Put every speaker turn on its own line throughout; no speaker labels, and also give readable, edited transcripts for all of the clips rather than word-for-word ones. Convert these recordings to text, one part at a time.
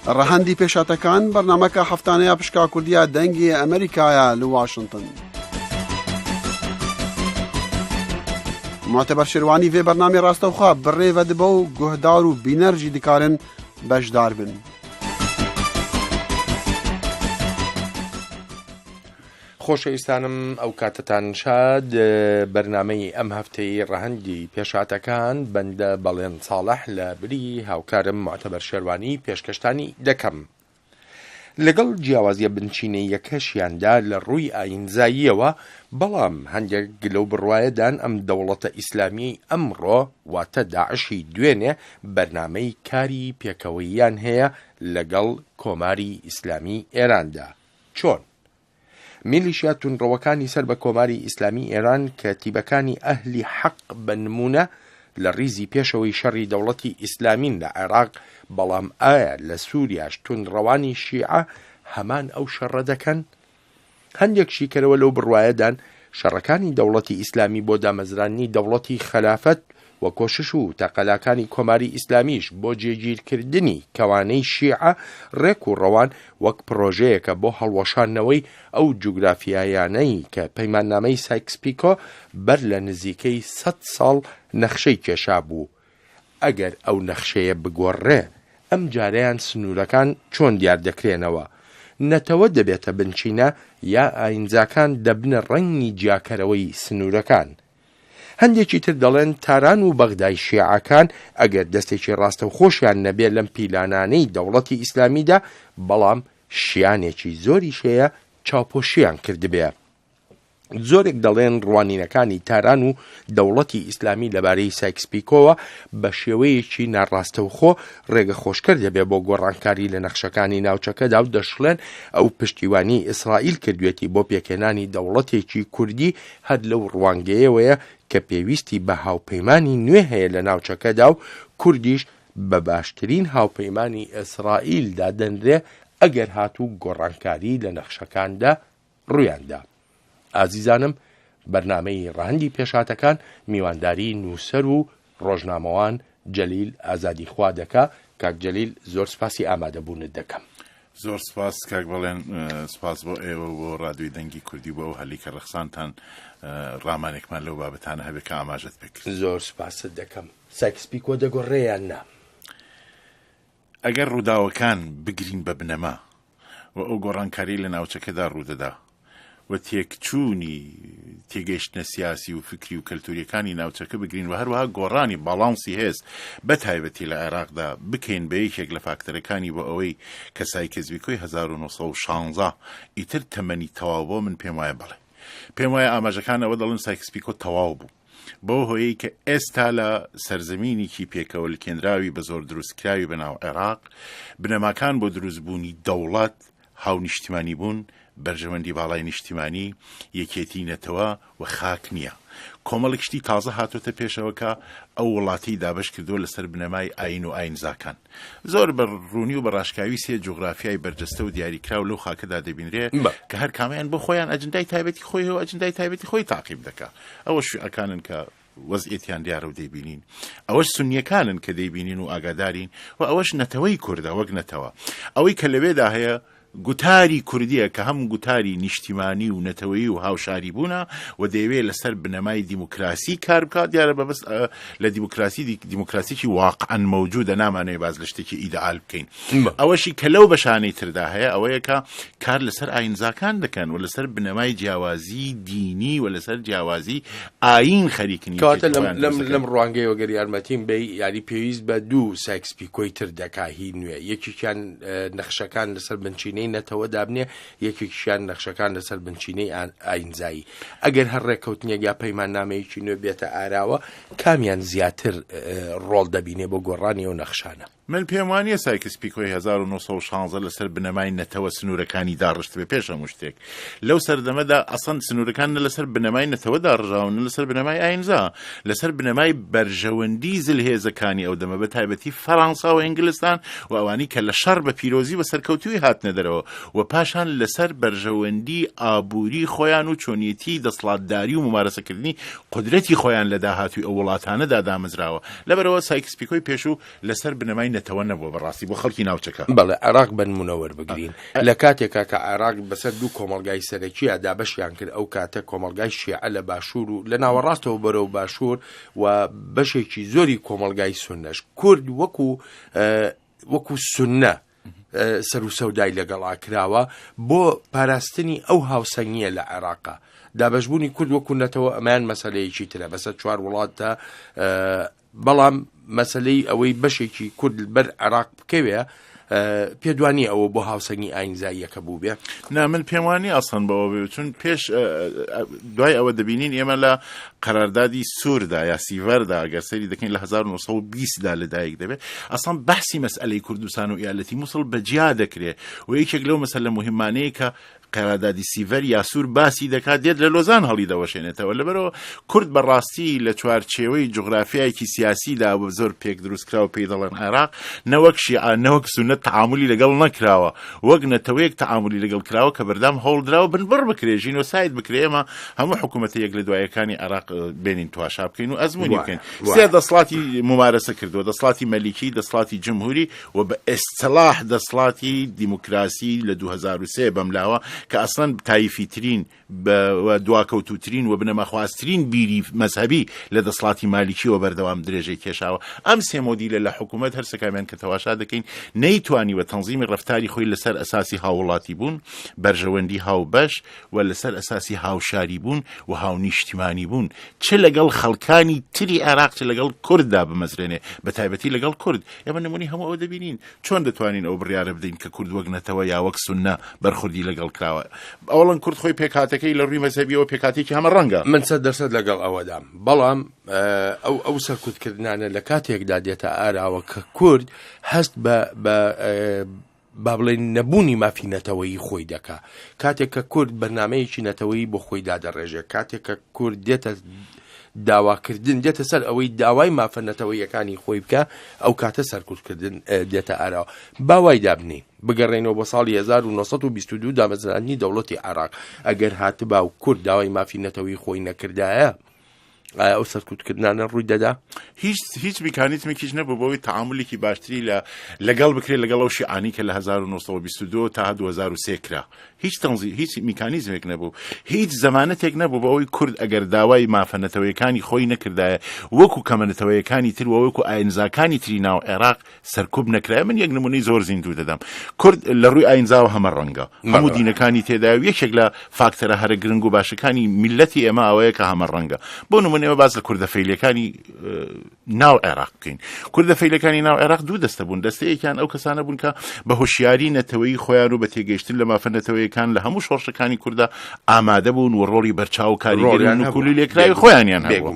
ڕەهەندی پێشاتەکان بەرنامەکە هەفتانەیە پشکا کوردیە دەنگی ئەمریکایە لە واشنگتن. معتبر شێروانی vê بەرنامەی ڕاستەوخوا بڕێوە دبە و گوهدار و بینەرژی دikarin بەشدار بن.
خۆشەویستانم ئەو کاتتان شاد بەرنامەی ئەم هەفتەی ڕەهەندی پێشاتەکان بەندە بەڵێن ساڵح لە بری هاوکارم معتەبەر شێروانی پێشکەشتانی دەکەم. لەگەڵ جیاوازیە بنچینەیەکەشیاندا لە ڕووی ئاینزاییەوە، بەڵام هەندێک لەو بڕوایەدان ئەم دەوڵەتە ئیسلامی ئەمڕۆ واتە داعشی دوێنێ بەرنامەی کاری پێکەوەییان هەیە لەگەڵ کۆماری ئیسلامی ئێراندا. چۆن؟ میلیشیا تونڕەوەکانی سەر بە کۆماری ئیسلامی ئێران کە تیبەکانی ئەهلی حەق بنمونە لە ڕیزی پێشەوەی شەڕی دەوڵەتی ئیسلامین لە عێراق، بەڵام ئایا لە سووریاش تونڕەوانی شیعە هەمان ئەو شەڕە دەکەن؟ هەندێک شیکەرەوە لەو بڕوایەدان شەڕەکانی دەوڵەتی ئیسلامی بۆ دامەزرانی دەوڵەتی خەلافەت و کۆشش و تەقەلاکانی کۆماری ئیسلامیش بۆ جێگیرکردنی کەوانەی شیعە ڕێک و ڕەوان وەک پرۆژەیەکە بۆ هەڵوەشانەوەی ئەو جوگرافیایانەی کە پەیماننامەی سایکس-پیکۆ بەر لە نزیکەی 100 ساڵ نەخشەی کێشا بوو. ئەگەر ئەو نەخشەیە بگۆڕێ، ئەم جارەیان سنوورەکان چۆن دیار دەکرێنەوە؟ نەتەوە دەبێتە بنچینە یا ئاینزاکان دەبنە ڕەنگی جیاکەرەوەی سنوورەکان؟ هەندێکی تر دەڵێن تاران و بەغدای شیعەکان ئەگەر دەستێکی ڕاستە و خۆشیان نەبێت لەم پیلانانەی دەوڵەتی ئیسلامیدا، بەڵام شیانێکی زۆریشەیە چاوپۆشیان کردبێ. زۆرێک دەڵێن ڕوانینەکانی تاران و دەوڵەتی ئیسلامی لەبارەی سایکس-پیکۆوە بە شێوەیەکی ناڕاستەوخۆ ڕێگە خۆشکرد دەبێت بۆ گۆڕانکاری لە نەخشەکانی ناوچەکەدا و دەشڵێن ئەو پشتیوانی ئیسرائیل کردوێتی بۆ پێکێنانی دەوڵەتێکی کوردی هەر لەو ڕوانگەیەوەیە کە پێویستی بە هاوپەیمانی نوێ هەیە لە ناوچەکەدا و کوردیش بە باشترین هاوپەیمانی ئیسرائیلدا دەنرێ ئەگەر هاتوو گۆڕانکاری لە نەخشەکاندا ڕوویاندا. ئازیزانم، بەرنامەی ڕەهەندی پێشاتەکان میوانداری نووسەر و ڕۆژنامەوان جەلیل ئازادی خوا دەکا. کاک جەلیل، زۆر سپاسی ئامادەبوونت دەکەم.
زۆر سپاس کاک بەڵێن، سپاس بۆ ئێوە بۆ ڕادیۆی دەنگی کوردی بۆ ئەو هەلی کە ڕەخسانتان ڕامانێکمان لەو بابەتانە هەبێت کە ئاماژەت پێکرد.
زۆر سپاست دەکەم. سایکس-پیکۆ دەگۆڕێیان نا؟
ئەگەر ڕووداوەکان بگرین بە بنەما و ئەو گۆڕانکاری لە ناوچەکەدا ڕوودەدا و تێکچوونی تێگەیشتنە سیاسی و فکری و کەلتوریەکانی ناوچەکە بگرین و هەروەها گۆڕانی باڵانسی هێز بە تایبەتی لە عێراقدا بکەین بە یەکێک لە فاکتەرەکانی بۆ ئەوەی کە سایکس-پیکۆی 1916 ئیتر تەمەنی تەواو بۆ، من پێم وایە بڵێ، پێم وایە ئاماژەکان ئەوە دەڵێن سایکس-پیکۆ تەواو بوو، بۆ هۆیەی کە ئێستا لە سەرزەمینێکی پێکەوەلکێنراوی بە زۆر دروستکراوی بەناو عێراق بنەماکان بۆ دروستبوونی دەوڵەت، هاونیشتیمانی بوون، بەرژەوەندی باڵای نیشتیمانی، یەکێتی نەتەوە و خاک نییە. کۆمەڵێک شتی تازە هاتوۆتە پێشەوەکە ئەو وڵاتی دابش کردووە لەسەر بنەمای ئاین و ئاینزاکان. زۆر بە ڕوونی و بە ڕاشکاوی سێ جوغرافیای بەرجەستە و دیاریکراو لەو خاکەدا دەبینرێ کە هەر کامیان بۆ خۆیان ئەجندای تایبەتی خۆی و ئەجندای تایبەتی خۆی تاقیب دەکات. ئەوە شوێعەکانن کە وەزعیەتیان دیارە و دەیبینین، ئەوەش سونیەکانن کە دەیبینین و ئاگادارین، و ئەوەش نەتەوەی کووردە وەک نەتەوە. ئەوەی کە لەوێدا هەیە گوتاری کوردیە کە هەم گوتاری نیشتیمانی و نەتەوەیی و هاوشاری بوونە و دەیەوێت لەسەر بنەمای دیموکراسی کار بکات. دیارە بەبەست لە دیموکراسیی واقعا مەوجودە، نامانەوێت باز لە شتێکی ئیدعال بکەین. ئەوەشی کە لەو بەشانەی تردا هەیە ئەوەیە کە کار لەسەر ئاینزاکان دەکەن و لەسەر بنەمای جیاوازی دینی و لەسەر جیاوازی ئاین خەریکنی. کەواتە
لەم ڕوانگەی وەگەر یارمەتیم بێ، یاری پێویست بە دوو سایکس-پیکۆی تر دەکاهی نوێ، یەکێکیان نەخشەکان لەسەر بنچینەی نەتەوە دابنێ، یەکێکیان نەخشەکان لەسەر بنچینەی ئاینزایی. ئەگەر هەر ڕێککەوتنیەک یا پەیماننامەیەکی نوێ بێتە ئاراوە، کامیان زیاتر ڕۆڵ دەبینێ بۆ گۆڕانی ئەو نەخشانە؟
من پێم وانییە سایکس-پیکۆی 1916 لەسەر بنەمای نەتەوە سنوورەکانی داڕشت بێ. پێش هەموو شتێک لەو سەردەمەدا ئەسەن سنوورەکان لەسەر بنەمای نەتەوە داڕژاون، لەسەر بنەمای ئاینزا، لەسەر بنەمای بەرژەوەندی زلهێزەکانی ئەو دەمە بە تایبەتی فەڕەنسا و ئینگلستان و ئەوانی کە لە شەڕ بە پیرۆزی بە سەرکەوتوی هاتنە دەرەوە بکرێتەوە و پاشان لەسەر بەرژەوەندی ئابووری خۆیان و چۆنیەتی دەسڵاتداری و ممارەسەکردنی قدرەتی خۆیان لە داهاتووی ئەو وڵاتانەدا دامەزراوە لەبەرەوە سایکس پیکۆی پێشوو لەسەر بنەمای نەتەوە نەبووە بەڕاستی بۆ خەڵکی ناوچەکە
بەڵێ عێراق بنمونەوە وەربگرین لە کاتێکا کە عێراق بەسەر دوو کۆمەڵگای سەرەکیە دابەشیان کرد ئەو کاتە کۆمەڵگای شیعە لە باشوور و لە ناوەڕاستەوە بەرەو باشوور و بەشێکی زۆری کۆمەڵگای سونەش کورد وەکو سونە سەر و سەودای لەگەڵا کراوە بۆ پاراستنی ئەو هاوسەنگیە لە عێراقا دابەشبوونی کورد وەکو نەتەوە ئەمان مەسەلەیەکی ترە بەسەر چوار وڵاتە بەڵام مەسەلەی ئەوەی بەشێکی کورد بەر عێراق بکەوێ پێدوانی ئەوە بۆ هاوسەنگی ئاینزاییەکە بوو بێ
من پێم وانی ئاسان بەوە بێ چون پێش دوای ئەوە دەبینین ئێمە لە قەراردادی سووردا یا سیڤەردا ئەگەر سەیری دەکەین لە 1920دا لەدایک دەبێت ئەسان بەحسی مەسئلەی کوردستان و ئیالەتی مووسڵ بەجیا دەکرێت و یەکێک لەو مەسەلە مهمانەیە کە قەراردادی سیڤەر یا سوور باسی دەکات دێت لە لۆزان هەڵی دەوەشێنێتەوە لەبەرەوە کورد بەڕاستی لە چوارچێوەی جوغرافیایەکی سیاسیدا بە زۆر پێک دروستکراوە پێی دەڵێن عێراق نەوەک شیعە نەوەک سونەت تەعاملی لەگەڵ نەکراوە وەک نەتەوەیەک تەعاملی لەگەڵ کراوە کە بەردەم هەوڵدراوە بنبڕ بکرێ ژینۆساید بکرێ ئێمە هەموو حکوومەتەیەک لە دوایەکانی عێراق بێنین تواشا بکەین و ئەزموونی بکەین سێ دەسڵاتی ممارەسە کردووە دەسڵاتی مەلیکی دەسڵاتی جمهوری و بە ئێستلاح دەسڵاتی دیموکراسی لە 2003 بەملاوە کە ئەسڵەن تایفی ترین و دواکەوتوترین و بنەماخواستترین بیری مەذهبی لە دەسڵاتی مالیکیەوە بەردەوام درێژەی کێشاوە ئەم سێ مۆدیلە لە حکوومەت هەر سەکامیان کە تەواشا دەکەین نەیتوانی وە تەنزیمی ڕەفتاری خۆی لەسەر ئەساسی هاوڵاتی بوون بەرژەوەندی هاوبەش و لەسەر ئەساسی هاوشاری بوون و هاونیشتیمانی بوون چ لەگەڵ خەڵکانی تری عێراق چ لەگەڵ کورددا بمەزرێنێ بە تایبەتی لەگەڵ کورد ئێمە نمونی هەموو ئەوە دەبینین چۆن دەتوانین ئەو بڕیارە بدەین کە کورد وەک نەتەوە یا وەک سونە بەرخوردی لەگەڵ کراوە ئەوڵەن کورد خۆی پێکهاتەکەی لە ڕووی مەذهبیەوە پێکهاتێکی هەمە ڕەنگە
من 100% لەگەڵ ئەوەدام بەڵام ئەو سەرکوتکردنانە لە کاتێکدا دێتە ئاراوە کە کورد هەست بە با بڵێن نەبوونی مافی نەتەوەیی خۆی دەکا کاتێک کە کورد بەرنامەیەکی نەتەوەیی بۆ خۆی دادەڕێژێت کاتێک کە کورد دێتە داواکردن دێتە سەر ئەوەی داوای مافە نەتەوەیەکانی خۆی بکە ئەو کاتە سەرکوتکردن دێتە ئاراوە باوای دابنی بگەڕێنەوە بۆ ساڵی 1922 دامەزرانی دەوڵەتی عێراق ئەگەر هاتبا و کورد داوای مافی نەتەوەیی خۆی نەکردایە ئایا ئەو سەرکوتکردنانە ڕووی دەدا
هیچ میکانیزمێکیش نەبوو بۆەوەی تەعاملێکی باشتری لەگەڵ بکرێت لەگەڵ ئەو شیعانی کە لە 1922 تا 2003 کرا هیچ میکانیزمێک نەبوو هیچ زەمانەتێک نەبوو بەوەی کورد ئەگەر داوای مافە نەتەوەیەکانی خۆی نەکردایە وەکو کەمە نەتەوەیەکانی تر وەکو ئاینزاکانی تری ناو عێراق سەرکوب نەکرایە من یەک نمونەی زۆر زیندوو دەدەم کورد لە ڕووی ئاینزاوە هەمە ڕەنگە هەموو دینەکانی تێدایە و یەکێک لە فاکتەرە هەرە گرنگ و باشەکانی میلەتی ئێمە ئەوەیە کە هەمە ڕەنگە بۆ نمونەوە باز لە کوردەفەیلەکانی ناو عێراق بکەین کوردەفەیلەکانی ناو عێراق دوو دەستە بوون دەستەیەکیان ئەو کەسانە بوون کە بە هۆشیاری نەتەوەیی خۆیان و بە تێگەیشتن لە مافە نەتەوەیەکان لە هەموو شۆڕشەکانی کووردا ئامادە بوون و ڕۆڵی بەرچاو کاریگەری و کولی لێکراوی خۆیانیان هەبوو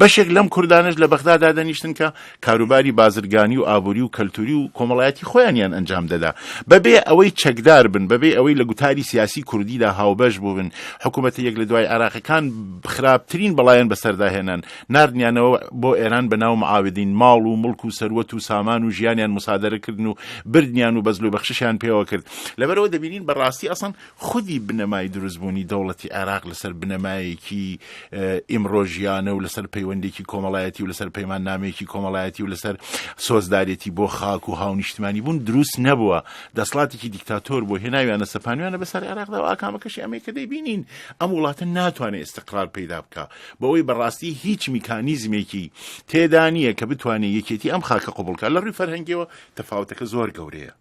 بەشێک لەم کوردانش لە بەغدادا دەنیشتن کە کاروباری بازرگانی و ئابووری و کەلتوری و کۆمەڵایەتی خۆیانیان ئەنجام دەدا بەبێ ئەوەی چەکدار بن بەبێ ئەوەی لە گوتاری سیاسی کوردیدا هاوبەش بوون حکوومەتە یەک لە دوای عێراقیەکان خراپترین بەڵایەن بەسەرداهێنان ناردنیانەوە بۆ ئێران بەناو معاودین ماڵ و مڵک و سەروەت و سامان و ژیانیان مسادەرەکردن و بردنیان و بەزل و بەخشیشیان پێوە کرد لەبەرەوە دەبینین بەڕاستی ئەسڵ خودی بنەمای دروستبوونی دەوڵەتی عێراق لەسەر بنەمایەکی ئیمڕۆژیانە و لەسەر پەیوەندێکی کۆمەڵایەتی و لەسەر پەیمان نامەیەکی کۆمەڵایەتی و لەسەر سۆزدارێتی بۆ خاک و هاونیشتمانی بوون دروست نەبووە دەسڵاتێکی دیکتاتۆر بۆ هێناویانە سەپانویانە بەسەر عێراقدا و ئاکامەکەشی ئەمەی کە دەیبینین ئەم وڵاتە ناتوانێت ئیستقرار پەیدا بکە بەوەی بەڕاستی هیچ میکانیزمێکی تێدا نییە کە بتوانێت یەکێتی ئەم خاکە قوبڵکە لە ڕووی فەرهەنگیەوە تەفاوتەکە زۆر گەورەیە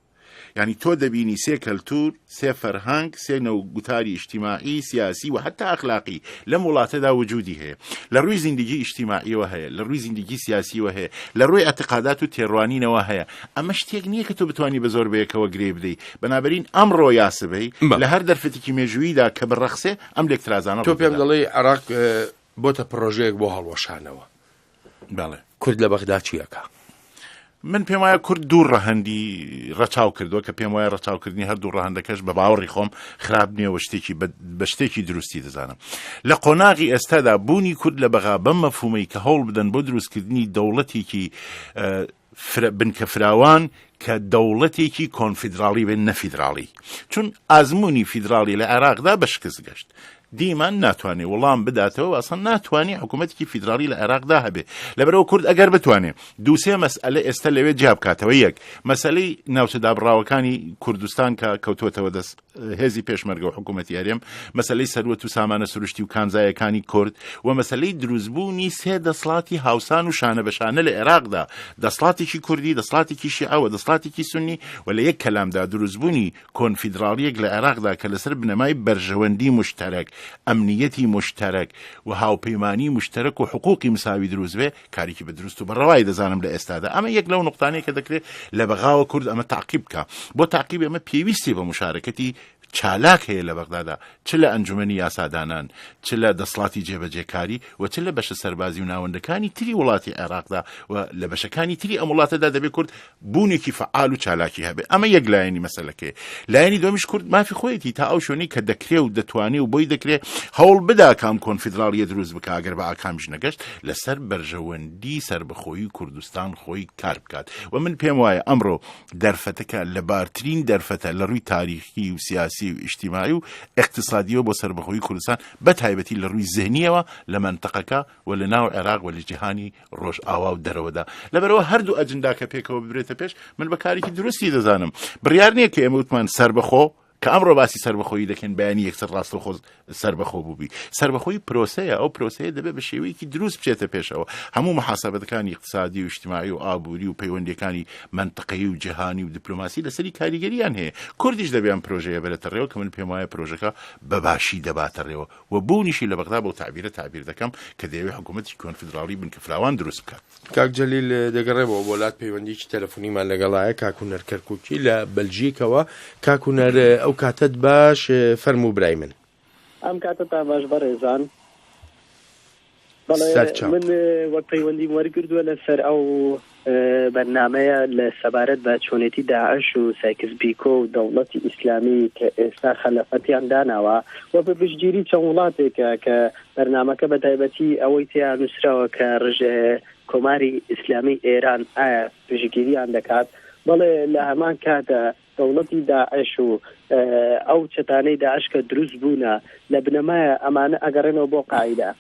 یعنی تۆ دەبینی سێ کەلتور سێ فەرهەنگ سێ نەوگوتاری ئیجتیماعی سیاسی و حتا ئەخلاقی لەم وڵاتەدا وجودی هەیە لە ڕووی زیندگی ئیجتیماعیەوە هەیە لە ڕووی زیندگی سیاسیەوە هەیە لە ڕووی ئەعتقادات و تێڕوانینەوە هەیە ئەمە شتێک نییە کە تۆ بتوانی بە زۆر بەیەکەوە گرێ بدەیت بەنابەرین ئەمڕۆ یاسبەی لە هەر دەرفەتێکی مێژوویدا کە بڕەخسێ ئەم لێکترازانە
تۆ پێم دەڵێ عێراق بۆتە پرۆژەیەک بۆ هەڵوەشانەوە
بەڵێ
کورد لە بەغدا چیەکە
من پێم وایە کورد دوو ڕەهەندی ڕەچاو کردووە کە پێم وایە ڕەچاوکردنی هەردوو ڕەهەندەکەش بە باوەڕی خۆم خراپ نییە بە شتێکی دروستی دەزانم لە قۆناغی ئێستادا بوونی کورد لە بەغا بەم مەفهومەی کە هەوڵ بدەن بۆ دروستکردنی دەوڵەتێکی بنکە فراوان کە دەوڵەتێکی کۆنفیدراڵی بێن نەفیدراڵی، چون ئازمموی فیدراڵی لە عێراقدا بەشکست گەشت. دیمان ناتوانێت وەڵام بداتەوە ئەسڵ ناتوانانی حکوومەتێکی فیدراڵی لە عێراقدا هەبێ. لەبەرەوە کورد ئەگەر بتوانێت دووسێ مەسئلە ئێستا لەوێ جیا بکاتەوە. یەک مەسەلەی ناوچەدابڕاوەکانی کوردستان کە کەوتوتەوە دەست هێزی پێشمەرگە و حکوومەتی هەرێم، مەسەلەی سەروەت و سامانە سروشتی و کانزایەکانی کورد، و مەسەلەی دروستبوونی سێ دەسڵاتی هاوسان و شانە بەشانە لە عێراقدا، دەسڵاتێکی کوردی، دەسڵاتێکی شیعە و دەسڵاتێکی سونی، و لە یەک کەلامدا دروستبوونی کۆنفیدراڵیەک لە عێراقدا کە لەسەر بنەمای بەرژەوەندی مشتەرەک، ئەمنیەتی مشتەرەک و هاوپەیمانی مشتەرەک و حقوقی مساوی دروست بێ، کارێکی بە دروست و بەڕەوای دەزانم لە ئێستادا. ئەمە یەک لەو نقطانەیە کە دەکرێت لە بەغاوە کورد ئەمە تعقیب بکە. بۆ تعقیب ئەمە پێویستی بە مشارەکەتی چالاک هەیە لە بەغدادا، چ لە ئەنجومەنی یاسادانان، چ لە دەسڵاتی جێبەجێکاری، و چ لە بەشە سەربازی و ناوەندەکانی تری وڵاتی عێراقدا و لە بەشەکانی تری ئەم وڵاتەدا دەبێت کورد بوونێکی فعال و چالاکی هەبێ. ئەمە یەک لایەنی مەسەلەکەیە. لایەنی دومیش کورد مافی خۆیەتی تا ئەو شوێنەی کە دەکرێ و دەتوانێ و بۆی دەکرێت هەوڵ بدا کام کۆنفیدراڵیە دروست بکە ئەگەر بە ئاکامیش نەگەشت لەسەر بەرژەوەندی سربەخۆیی کوردستان خۆی کار بکات. و من پێم وایە ئەمڕۆ دەرفەتەکە لە بارترین دەرفەتە لە ڕووی تاریخی و سیاسی و اجتماعی و اقتصادیەوە بۆ سربەخۆیی کوردستان، بە تایبەتی لە ڕووی ذهنیەوە لە منتەقەکە و لە ناو عێراق و لە جیهانی ڕۆژ ئاوا و دەرەوەدا. لەبەرەوە هەردوو ئەجندا کە پێکەوە ببرێتە پێش، من بە کارێکی درستی دەزانم. بڕیار نییە کە ئێمە وتمان سربەخۆ کە ئەمڕۆ باسی سربەخۆیی دەکەن بەیانی یەکسەر ڕاستەوخۆ سربەخۆ بووبی. سربەخۆیی پرۆسەیە، ئەو پرۆسەیە دەبێت بە شێوەیەکی دروست بچێتە پێشەوە. هەموو محاسەبەتەکانی اقتصادی و اجتماعی و ئابووری و پەیوەندیەکانی منطقەیی و جیهانی و دیپلۆماسی لەسەری کاریگەریان هەیە. کوردیش دەبێت پرۆژەیە بێتە ڕێوە کە من پێم وایە پرۆژەکە بەباشی دەباتە ڕێوە و بوونیشی لە بەغدا بۆ تعبیر دەکەم کە دەیەوێت حکوومەتی کۆنفیدراڵی بنکە فراوان دروست بکات.
کاک جەلیل دەگەڕێەوە بۆ وڵات پەیوەندیی تەلەفۆنیمان لەگەڵایە کاکوونەر کەرکووکی لە بەلژیکەوە. کاکوونەر ئەو کاتت باش فەرموو برای من.
ئەم کاتتان باش بەڕێزان. بەڵێ من وەک پەیوەندیم وەرگردووە لەسەر ئەو بەرنامەیە لە سەبارەت بە چۆنێتی داعش و سایکس بیکۆ و دەوڵەتی ئیسلامی کە ئێستا خەلەفەتیان داناوە و بە پشتگیری چەند وڵاتێکە کە بەرنامەکە بە تایبەتی ئەوەی تیان نووسراوە کە ڕژێ کۆماری ئیسلامی ئێران ئایا پشتگیریان دەکات. بەڵێ لە هەمان کاتە دەوڵەتی داعش و ئەو چەتانەی داعش کە دروست بوونە لە بنەمایە ئەمانە ئەگەڕێنەوە بۆ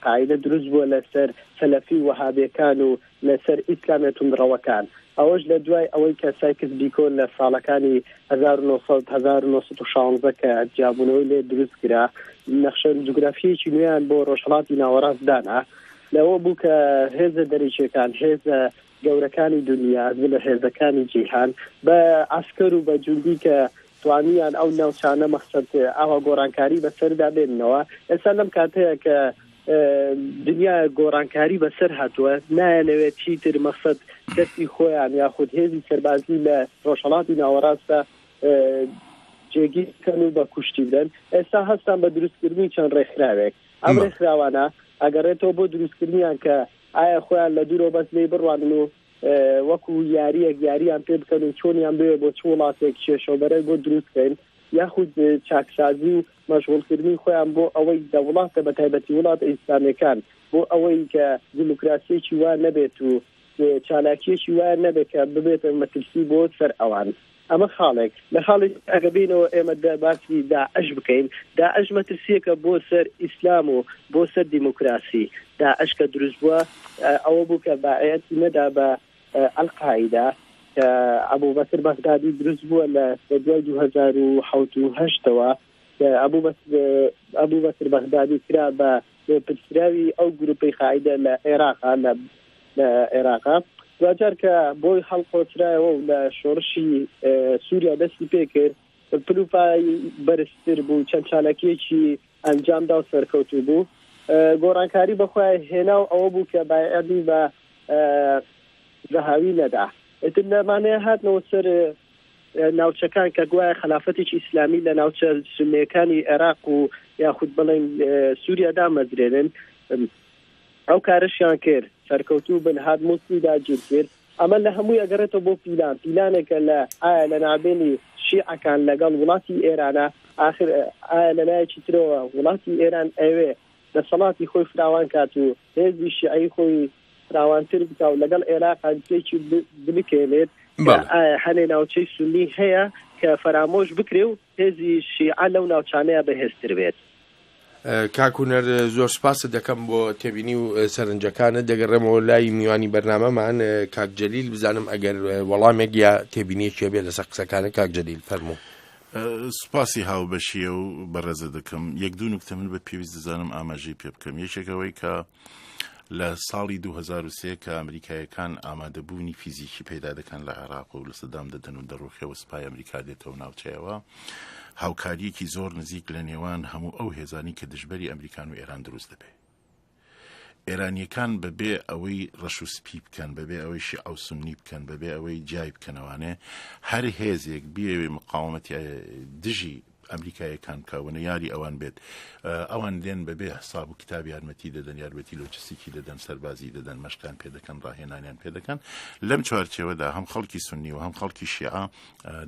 قاعیدە دروست بووە لەسەر سەلەفی وەهابیەکان و لەسەر ئیسلامی توندڕەوەکان. ئەوەش لە دوای ئەوەی کە سایکس بیکۆ لە ساڵەکانی 1916 کە جیابوونەوەی لێ دروست کرا نەخشە جوگرافیەکی نوێیان بۆ ڕۆژهەڵاتی ناوەڕاست دانا. لەوە بوو کە هێزە دەریچەکان، هێزە گەورەکانی دنیا لە هێزەکانی جیهان بە عسکەر و بە جوندی کە توانیان ئەو ناوچانە مەقسەد ئاوا گۆڕانکاری بەسەردا بێننەوە. ئێستا لەم کاتەیە کە دنیا گۆڕانکاری بەسەر هاتووە، نایەنەوێت چیتر مەقسەد کەسی خۆیان یاخود هێزی سەربازی لە ڕۆژهەڵاتی ناوەڕاستە جێگیر بکەن و بە کوشتی بدەن. ئێستا هەستان بە دروستکردنی چەند ڕێکخراوێک. ئەم ڕێکخراوانە ئەگەڕێتەوە بۆ دروستکردنیان کە ئایا خۆیان لە دوورەوە بەس لێ بڕوانن و وەکو یاریان پێ بکەن و چۆنیان بێ بۆ چ وڵاتێک کێشەوبەرەی بۆ دروستکەین، یاخود چاکسازی و مەشغوڵکردنی خۆیان بۆ ئەوەی دەوڵاتە بە تایبەتی وڵات ئیسلامیەکان بۆ ئەوەی کە دیموکراسیەکی وا نەبێت و چالاکیەکی وا نەبێت کە ببێتە مەترسی بۆ سەر ئەوان. ئەمە خاڵێک لە خاڵی ئەگەبینەوە ئێمە باسی داعش بکەین. داعش مەترسیەکە بۆ سەر ئیسلام و بۆ سەر دیموکراسی. داعش کە دروست بووە ئەوە بوو کە باعەتی نەدا بە ئەلقاعیدا کە ئەبوبەکر بەغدادی دروست بووە لە دوای 2007ەوە کە ئەبوبەکر بەغدادی کرا بە پرسراوی ئەو گروپەی قاعیدە لە عێراقا لە عێراقا. دوجار کە بۆی هەڵقۆچرایەوە و لە شۆڕشی سووریا دەستی پێکرد، پلوپای بەرزتر بوو، چەند چالاکیەکی ئەنجامدا و سەرکەوتو بوو. گۆڕانکاری بەخوای هێنا و ئەوە بوو کە باعەتی بە زەهاوی نەدا. ئیتر لەمانەیە هاتنەوە سەر ناوچەکان کە گوایە خلافەتێکی ئیسلامی لە ناوچە سونیەکانی عێراق و یاخود بڵێن سووریا دامەزرێنن. ئەو کارشیان کرد، سەرکەوتوو بن هات موسڵی داگیر کرد. ئەمە لە هەمووی ئەگەڕێتەوە بۆ پیلانێکە لە ئایا لە نابێنی شیعەکان لەگەڵ وڵاتی ئێرانە، ئاخر ئایا لە لایەکی ترەوە وڵاتی ئێران ئەوێ دەسەڵاتی خۆی فراوان کات و هێزی شیعەی خۆی فراوانتر بکە و لەگەڵ عێراق هەندێکی بنکێنێت هەنێ ناوچەی سونی هەیە کە فەرامۆش بکرێ و هێزی شیعە لەو ناوچانەیە بەهێزتر بێت.
کاکوونەر زۆر سپاس دەکەم بۆ تێبینی و سەرنجەکانت. دەگەڕێمەوە لای میوانی بەرنامەمان. کاک جەلیل بزانم ئەگەر وەڵامێک یا تێبینیەکێ بێت لەسەر قسەکانە. کاک جەلیل فەرموو.
سپاسی هاوبەشیە و بەڕێزە دەکەم. یەک دوو نوکتە من بە پێویست دەزانم ئاماژەی پێ بکەم. یەکێکەوەی کە لە ساڵی 2003 کە ئەمریکایەکان ئامادەبوونی فیزیکی پەیدا دەکەن لە عێراق و لە سەدام دەدەن و دەڕۆخێەوە سوپای ئەمریکا دێتەوە ناوچەیەوە، هاوکاریەکی زۆر نزیک لە نێوان هەموو ئەو هێزانی کە دژبەری ئەمریکان و ئێران دروست دەبێت. ئێرانیەکان بەبێ ئەوەی ڕەش و سپی بکەن، بەبێ ئەوەی شیعە و سونی بکەن، بەبێ ئەوەی جای بکەنەوانێ، هەر هێزێک بیەوێ مقاومەتی دژی ئەمریکایەکان کاونە یاری ئەوان بێت، ئەوان دێن بەبێ حساب و کتاب یارمەتی دەدەن، یارمەتی لۆجستیکی دەدەن، سەربازی دەدەن، مەشقان پێ دەکەن، ڕاهێنانیان پێ دەکەن. لەم چوارچێوەدا هەم خەڵکی سونی و هەم خەڵکی شیعە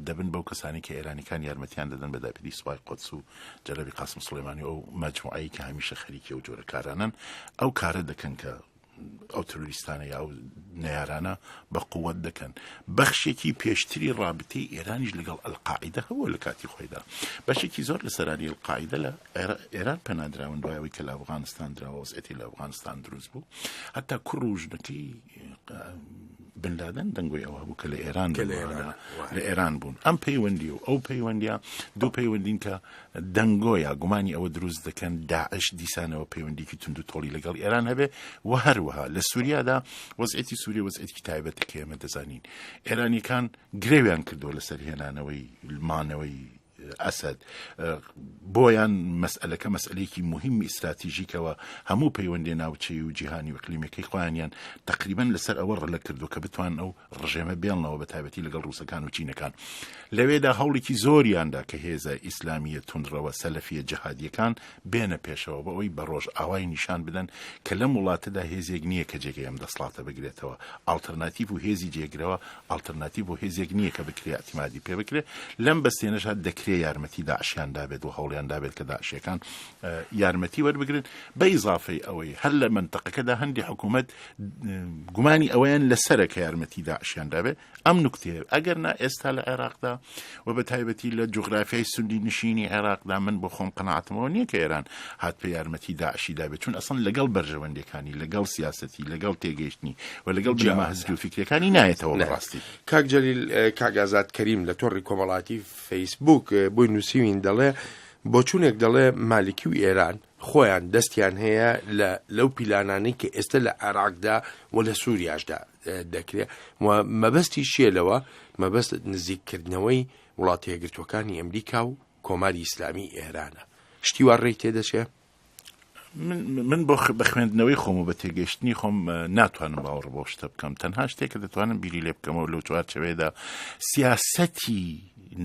دەبن بەو کەسانی کە ئێرانیەکان یارمەتیان دەدەن بە داپیری سوپای قودس و جەنەبی قاسم سولەیمانی ئەو مەجموعەی کە هەمیشە خەریکی ئەو جۆرە کارانن، ئەو کارە دەکەن کە ئەو تروریستانە یا ئەو نەیارانە بە قووەت دەکەن. بەخشێکی پێشتری ڕابطەی ئێرانیش لەگەڵ ئەلقاعیدە هەبووە لە کاتی خۆیدا. بەشێکی زۆر لە سەرانی ئەلقاعیدە لە ئێران پەنادراون دوایەوەی کە لە ئەفغانستان دراوە وەزعەتی لە ئەفغانستان دروست بوو. هەتا کوڕ و ژنەکەی بن لادن دەنگۆی ئەوە بوو کە لە ئێران بوون. ئەم پەیوەندی و ئەو پەیوەندیە دوو پەیوەندین کە دەنگۆیە گومانی ئەوە دروست دەکەن داعش دیسانەوە پەیوەندێکی تونند و تۆڵی لەگەڵ ئێران هەبێ و هەروەها لە سووریادا وەزعەتی سووریە وەزعەتی تایبەتە کە ئێمە دەزانین. ئێرانیەکان گرێویان کردووە لەسەر هێنانەوەی لمانەوەی ئەسەد، بۆیان مەسئلەکە مەسئلەیەکی مهمی ئستراتیژیکەوە هەموو پەیوەندی ناوچەی و جیهانی و ئیقلیمەکەی خۆیانیان تقریبا لەسەر ئەوە ڕلە کردو کە بتوان ئەو ڕژێمە بێڵنەوە بە تایبەتی لەگەڵ ڕووسەکان و چینەکان. لەوێدا هەوڵێکی زۆریاندا کە هێزە ئیسلامیە توندڕەوە سەلەفیە جەهادیەکان بێنە پێشەوە بە ئەوەی بە ڕۆژ ئاوای نیشان بدەن کە لەم وڵاتەدا هێزێک نییە کە جێگەی ئەم دەسڵاتە بگرێتەوە. ئالتەرناتیڤ و هێزی جێگرەوە ئالتەرناتیڤ و هێزێک نییە کە بکرێ ئەتیمادی پێ بکرێ. لەم بەستێنەشات دەکرێت یارمەتی داعشیان دابێت و هەوڵیان دابێت کە داعشیەکان یارمەتی وەربگرن بە ئیزافەی ئەوەی هەر لە منتەقەکەدا هەندی حکوومەت گومانی ئەوەیان لەسەرە کە یارمەتی داعشیان دابێت. ئەم نوکتەیە ئەگەر نا ئێستا لە عێراقدا و بە تایبەتی لە جوغرافیای سوندی نشینی عێراقدا من بۆ خۆم قەناعەتمەوە نییە کە ئێران هات پێ یارمەتی داعشی دابێت، چون ئەسڵ لەگەڵ بەرژەوەندەکانی لەگەڵ سیاسەتی لەگەڵ تێگەیشتنی و لەگەڵ جەما حزبی و فکرەکانی نایەتەوە بەڕاستی.
کاک جەلیل، کاک ئازاد کەریم لە تۆڕی کۆمەڵاتی فەیسبوک بۆی نووسیوین دەڵێ بۆ چوونێک دەڵێ مالکی و ئێران خۆیان دەستیان هەیە لەو پیلانانەی کە ئێستا لە عێراقدا و لە سووریاشدا دەکرێت و مەبەستی شێلەوە مەبەست نزیککردنەوەی وڵاتی یەکگرتووەکانی ئەمریکا و کۆماری ئیسلامی ئێرانە. شتی وا ڕێی تێدەچێت؟
من بۆ بە خوێندنەوەی خۆم و بە تێگەشتنی خۆم ناتوانم باوەڕ بۆ شتە بکەم. تەنها شتێک کە دەتوانم بیری لێ بکەمەوە لەو چوارچەوەیەدا سیاسەتی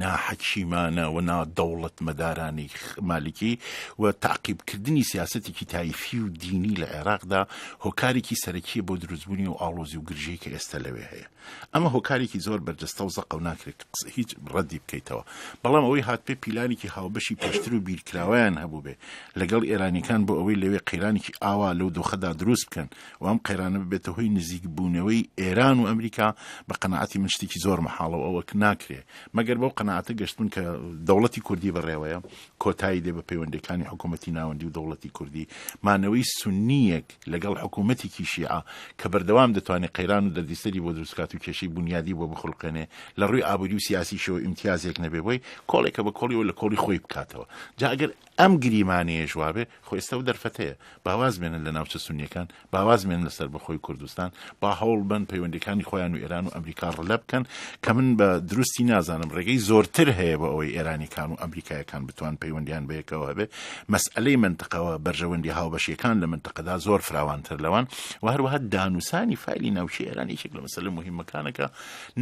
ناحەکیمانە و نادەوڵەت مەدارانی مالکی و تاقیبکردنی سیاسەتێکی تایفی و دینی لە عێراقدا هۆکارێکی سەرەکیە بۆ دروستبوونی و ئاڵۆزی و گرژەی کە ئێستا لەوێ هەیە. ئەمە هۆکارێکی زۆر بەرجەستە و زەقە و ناکرێت هیچ ڕەدی بکەیتەوە. بەڵام ئەوەی هات پێ پیلانێکی هاوبەشی پێشتر و بیرکراوەیان هەبوو بێ لەگەڵ ئێرانیەکان بۆ ئەوەی لەوێ قەیرانێکی ئاوا لەو دۆخەدا دروست بکەن و ئەم قەیرانە ببێتە هۆی نزیک بوونەوەی ئێران و ئەمریکا. بە قەناعەتی من شتێکی زۆر مەحاڵە و ئەوە ناکرێ مەگەر بەو قەناعەتە گەشتبوون کە دەوڵەتی کوردی بەڕێوەیە کۆتایی دێ بە پەیوەندەکانی حکوومەتی ناوەندی و دەوڵەتی کوردی، مانەوەی سونیەک لەگەڵ حکوومەتێکی شیعە کە بەردەوام دەتوانێت قەیران و دەردیسەری بۆ دروستکات و کێشەی بنیادی بۆ بخڵقێنێ لە ڕووی ئابووری و سیاسیشەوە ئیمتیازێک نەبێ بۆی کۆڵێکە بە کۆڵی و لە کۆڵی خۆی بکاتەوە. جا ئەگەر ئەم گریمانەیە ژوابێ خۆ ئێستا و دەرفەتەیە باواز بێنن لە ناوچە سونیەکان، باواز بێنن لەسەر بەخۆی کوردستان، با هەوڵ بن پەیوەندەکانی خۆیان و ئێران و ئەمریکا ڕلە بکەن کە من بە دروستی نازانم ڕێگەی زۆرتر هەیە بە ئەوەی ئێرانیەکان و ئەمریکایەکان بتوان پەیوەندیان بەیەکەوە هەبێ. مەسئلەی منتەقەوە بەرژەوەندی هاوبەشیەکان لە منتەقەدا زۆر فراوانتر لەوان و هەروەها دانووسانی فایلی ناوچەی ئێران یەکێک لە مەسەلە مهمەکانەکە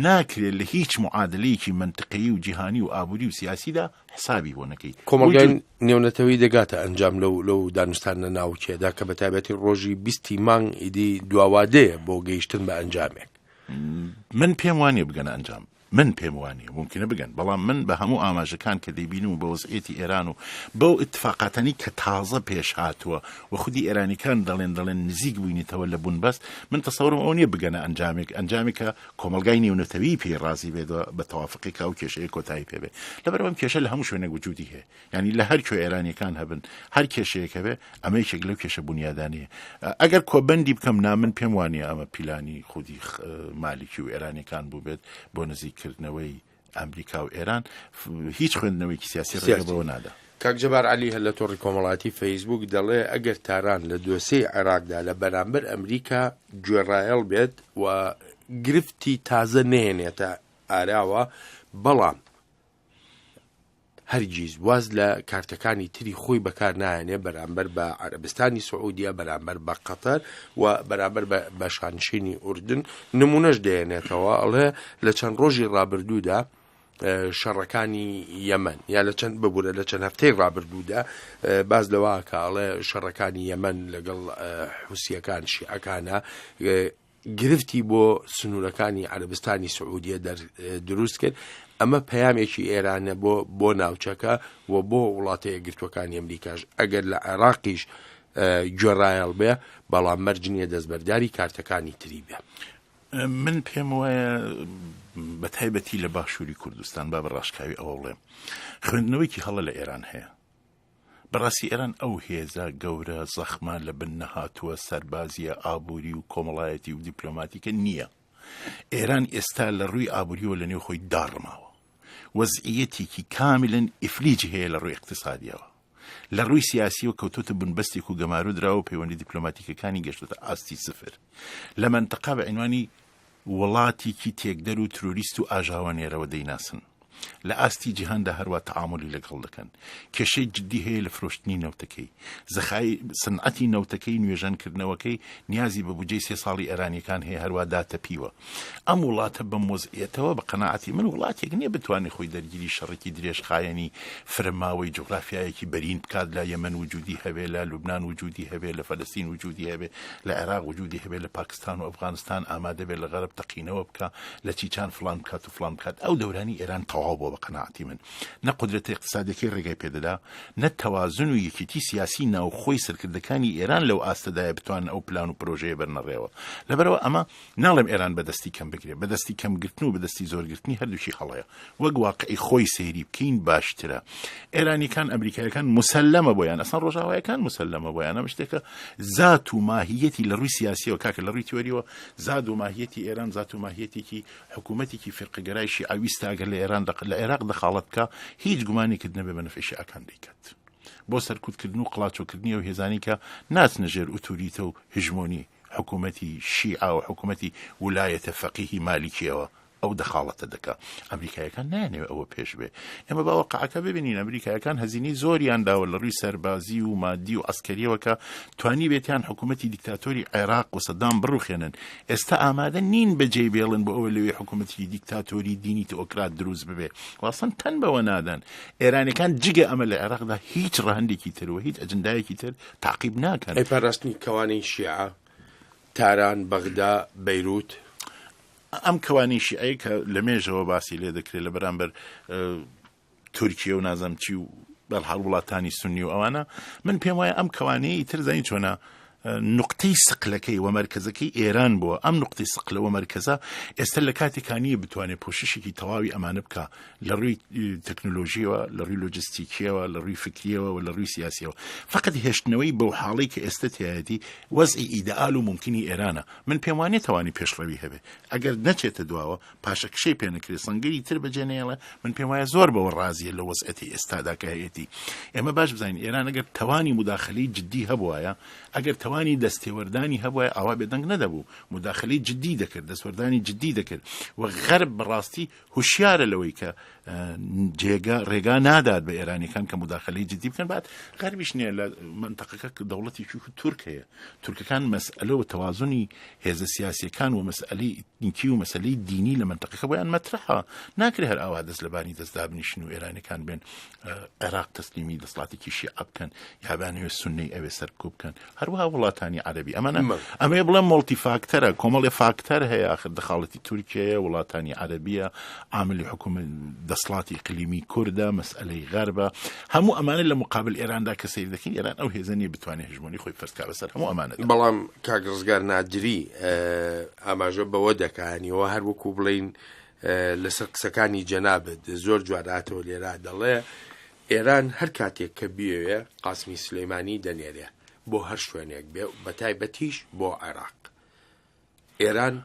ناکرێت لە هیچ معادلەیەکی منتەقەیی و جیهانی و ئابووری و سیاسیدا حسابی بۆ نەکەی.
کۆمەلگای نێونەتەوەی دەگاتە ئەنجام لەو دانوستانە ناوچێدا کە بە تایبەتی ڕۆژی 20 مانگ ئیدی دواوادەیە بۆ گەیشتن بە ئەنجامێک.
من پێم وانێ بگەنە ئەنجام. من پێم وانێ ممکنە بگەن بەڵام من بە هەموو ئاماژەکان کە دەیبین و بە وەزعێتی ئێران و بەو اتفاقاتانی کە تازە پێش هاتووە و خودی ئێرانیەکان دەڵێن نزیک بووینیتەوە لە بوونبەست من تەسەورم ئەو نییە بگەنە ئەنجامێکە کۆمەلگای نێونەتەوی پێی ڕازی بێت بە تەوافقێکا و کێشەیە کۆتایی پێبێ لەبەرەوەم کێشە لە هەموو شوێنێک وجودی هەیە یعنی لە هەر کوێ ئێرانیەکان هەبن هەر کێشەیەکە بێ ئەمە یەکێک لەو کێشە بنیادانەیە ئەگەر کۆبەندی بکەم من پێم وانە ئەمە پیلانی خودی مالیکی و ئێرانیەکان بوو بێت بۆ نزیککردنەوەی ئەمریکا و ئێران هیچ خوێندنەوەیکی سیاسی ڕێگەبەوە نادا.
کاک جەبار عەلی هەر لە تۆڕی کۆمەڵایەتی فەیسبوک دەڵێ ئەگەر تاران لە دۆسەی عێراقدا لە بەرامبەر ئەمریکا گوێڕایەڵ بێت و گرفتی تازە نێنێتە ئاراوە بەڵام هەرگیز واز لە کارتەکانی تری خۆی بەکار نایەنێ بەرامبەر بە عەرەبستانی سعودیە بەرامبەر بە قەتەر و بەرامبەر بە شانشینی ئوردن نمونەش دێنێتەوە ئەڵێ لە چەند ڕۆژی ڕابردوودا شەڕەکانی یەمەن یا لە چەند ببوورە لە چەند هەفتەی ڕابردوودا باز لەوە کاڵێ شەڕەکانی یەمەن لەگەڵ حوسیەکان شیعەکانە گرفتی بۆ سنوورەکانی عەرەبستانی سعودیە دروست کرد ئەمە پەیامێکی ئێرانە بۆ ناوچەکە و بۆ وڵاتەیە گرتوەکانی ئەمریکاش ئەگەر لە عێراقیش گوێڕایەڵ بێ بەڵام مەرج نییە دەستبەرداری کارتەکانی تری بێ.
من پێم وایە بە تایبەتی لە باشووری کوردستان با بە ڕاشکاوی ئەوە بڵێم خوێندنەوەیکی هەڵە لە ئێران هەیە بەڕاستی ئێران ئەو هێزە گەورە زەخمە لە بن نەهاتووە سەربازیە ئابووری و کۆمەڵایەتی و دیپلۆماتیکە نییە. ئێران ئێستا لە ڕووی ئابووریەوە لە نێو خۆی داڕماوە وەزعیەتێکی کاملن ئیفلیجی هەیە لە ڕووی اقتصادیەوە لە ڕووی سیاسی و کەوتوتە بنبەستێک و گەمارو درراوە و پەیوەندی دیپلۆماتیکەکانی گەشتوتە ئاستی سفر لە منتەقا بە عنوانی وڵاتێکی تێکدەر و تروریست و ئاژاوانێرەوە دەیناسن لە ئاستی جیهاندا هەروە تەعاملی لەگەڵ دەکەن کێشەی جددی هەیە لە فرۆشتنی نەوتەکەی زەخای سنعەتی نەوتەکەی نوێژەنکردنەوەکەی نیازی بە بودجەی 3 ساڵی ئێرانیەکان هەیە هەروە داتەپیوە ئەم وڵاتە بە مۆزعێتەوە بە قەناعەتی من وڵاتێک نییە بتوانێت خۆی دەرگیری شەڕێکی درێژخایەنی فرماوەی جوغرافیایەکی بەرین بکات لە یەمەن وجودی هەبێ لە لوبنان وجودی هەبێ لە فەلەستین وجودی هەبێ لە عێراق وجودی هەبێ لە پاکستان و ئەفغانستان ئامادە بێت لە غەرب تەقینەوە بکە لە چیچان فلان بکات و فلان بکات ئەو دەورانی ئێران تەواو بۆ بە قەناعەتی من نە قودرەتی اقتصادیەکەی ڕێگای پێدەدا نە تەوازن و یەکێتی سیاسی ناوخۆی سەرکردەکانی ئێران لەو ئاستەدایە بتوانن ئەو پلان و پرۆژەیە بەرنەڕێەوە لەبەرەوە ئەمە ناڵێم ئێران بەدەستی کەم بگرێت بەدەستی کەمگرتن و بەدەستی زۆرگرتنی هەردووشی هەڵەیە وەک واقعی خۆی سەیری بکەین باشترە ئێرانیەکان ئەمریکایەکان مسلەمە بۆیان ئەسان ڕۆژاوایەکان مسلەمە بۆیان ئەمە شتێکە زات و ماهیەتی لە ڕووی سیاسیەوە کاکە لە ڕووی تیۆریەوە زاد و ماهیەتی ئێران زات و ماهیەتێکی حکوومەتێکی فرقەگەرای شیعەویستە ئەگەر لە ئێران لە عێراق دەخاڵەت بکە هیچ گومانێکت نەبێ بە نەفعی شیعەکان دەیکات بۆ سەرکوتکردن و قڵاچۆکردنی و هێزانی کە ناچنە ژێر ئوتوریتە و هژمۆنی حکوومەتی شیعە و حکوومەتی ویلایەتە فەقیهی مالیکیەوە ئەو دەخاڵەتە دەکا ئەمریکایەکان نایانەوێت ئەوە پێش بێ ئێمە باوەقعەکە ببینین ئەمریکایەکان هەزینەی زۆریان داوە لە ڕووی سەربازی و مادی و ئەسکەریەوە کە توانی بێتیان حکوومەتی دیکتاتۆری عێراق و سەدام بڕوخێنن ئێستا ئامادە نین بەجێ بێڵن بۆ ئەوە لەوێ حکوومەتی دیکتاتۆری دینی تۆکرات دروست ببێ واسن تەن بەوە نادان ئێرانەکان جگە ئەمە لە عێراقدا هیچ ڕەهەندێکی تر و هیچ ئەجندایەکی تر تعقیب ناکەن
ئەیپاراستنی کەوانەی شیعە تاران بەغدا بەیروت
ئەم کەوانی شیعەی کە لە مێژەوە باسی لێ دەکرێت لە بەرامبەر تورکیە و نازەم چی و بەڵحاڵ وڵاتانی سونی و ئەوانە من پێم وایە ئەم کەوانەی تر زانی چۆنە نقطەی سقلەکەی و مەرکەزەکەی ئێران بووە ئەم نقطەی سقلە و مەرکەزە ئێستا لە کاتێکانیە بتوانێت پۆششێکی تەواوی ئەمانە بکە لە ڕووی تەکنۆلۆژیەوە لە ڕووی لۆجستیکیەوە لە ڕووی فکریەوە و لە ڕووی سیاسیەوە فقط هێشتنەوەی بەو حاڵی کە ئێستا تایەتی وەزعی ئیدئال و ممکنی ئێرانە من پێم وانێ توانی پێشڕەوی هەبێ ئەگەر نەچێتە دواوە پاشەکشەی پێ نەکرێت سەنگەری تر بەجێنێڵە من پێم وایە زۆر بەوە ڕازیە لە وەزعەتی ئێستادا کە هەیەتی ئێمە باش بزانین ئێران ئەگەر توانی مداخلەی جدی هەبوایە ئەگەر توانی دەستێوەردانی هەبووە ئاوا بێدەنگ نەدەبوو مداخلەی جدی دەکرد دەستوەردانی جدی دەکرد و غەرب بەڕاستی هوشیارە لەوەی کە ڕێگا نادات بە ئێرانیەکان کە مداخلەی جدی بکەن بعد غەربیش نییە لە منتەقەکە دەوڵەتی تورکەیە تورکەکان مەسئلە و تەوازنی هێزە سیاسیەکان و مەسئلەی ئینکی و مەسئلەی دینی لە منتەقەکە بۆیان مەترەحە ناکرێت هەر ئاوا دەست لەبانی دەستدا بنیشن و ئێرانیەکان بێن عێراق تەسلیمی دەسڵاتێکی شیعە بکەن یا بانەوێت سوننەی ئەوێ سەرکوب بکەن هەروەها وڵاتانی عەرەبی ئەمە بڵێم مۆڵتی فاکتەرە کۆمەڵێ فاکتەر هەیە آخر دەخاڵەتی تورکیە وڵاتانی عەرەبیە عاملی حکومت دەسڵاتی اقلیمی کوردە مەسئلەی غەربە هەموو ئەمانە لە مقابل ئێراندا کە سەیر دەکەین ئێران ئەو هێزەنی بتوانێت هژمۆنی خۆی فەرزکا بەسەر هەموو ئەمانە
بەڵام کاک ڕزگار نادری ئاماژە بەوە دەکانیەوە هەر وەکو بڵین لەسەر قسەکانی جەنابەت زۆر جواراتەوە لێرا دەڵێ ئێران هەر کاتێک کە بیەوێ قاسمی سلەیمانی دەنێرێ بۆ هەر شوێنێک بێ بە تایبەتیش بۆ عێراق ئێران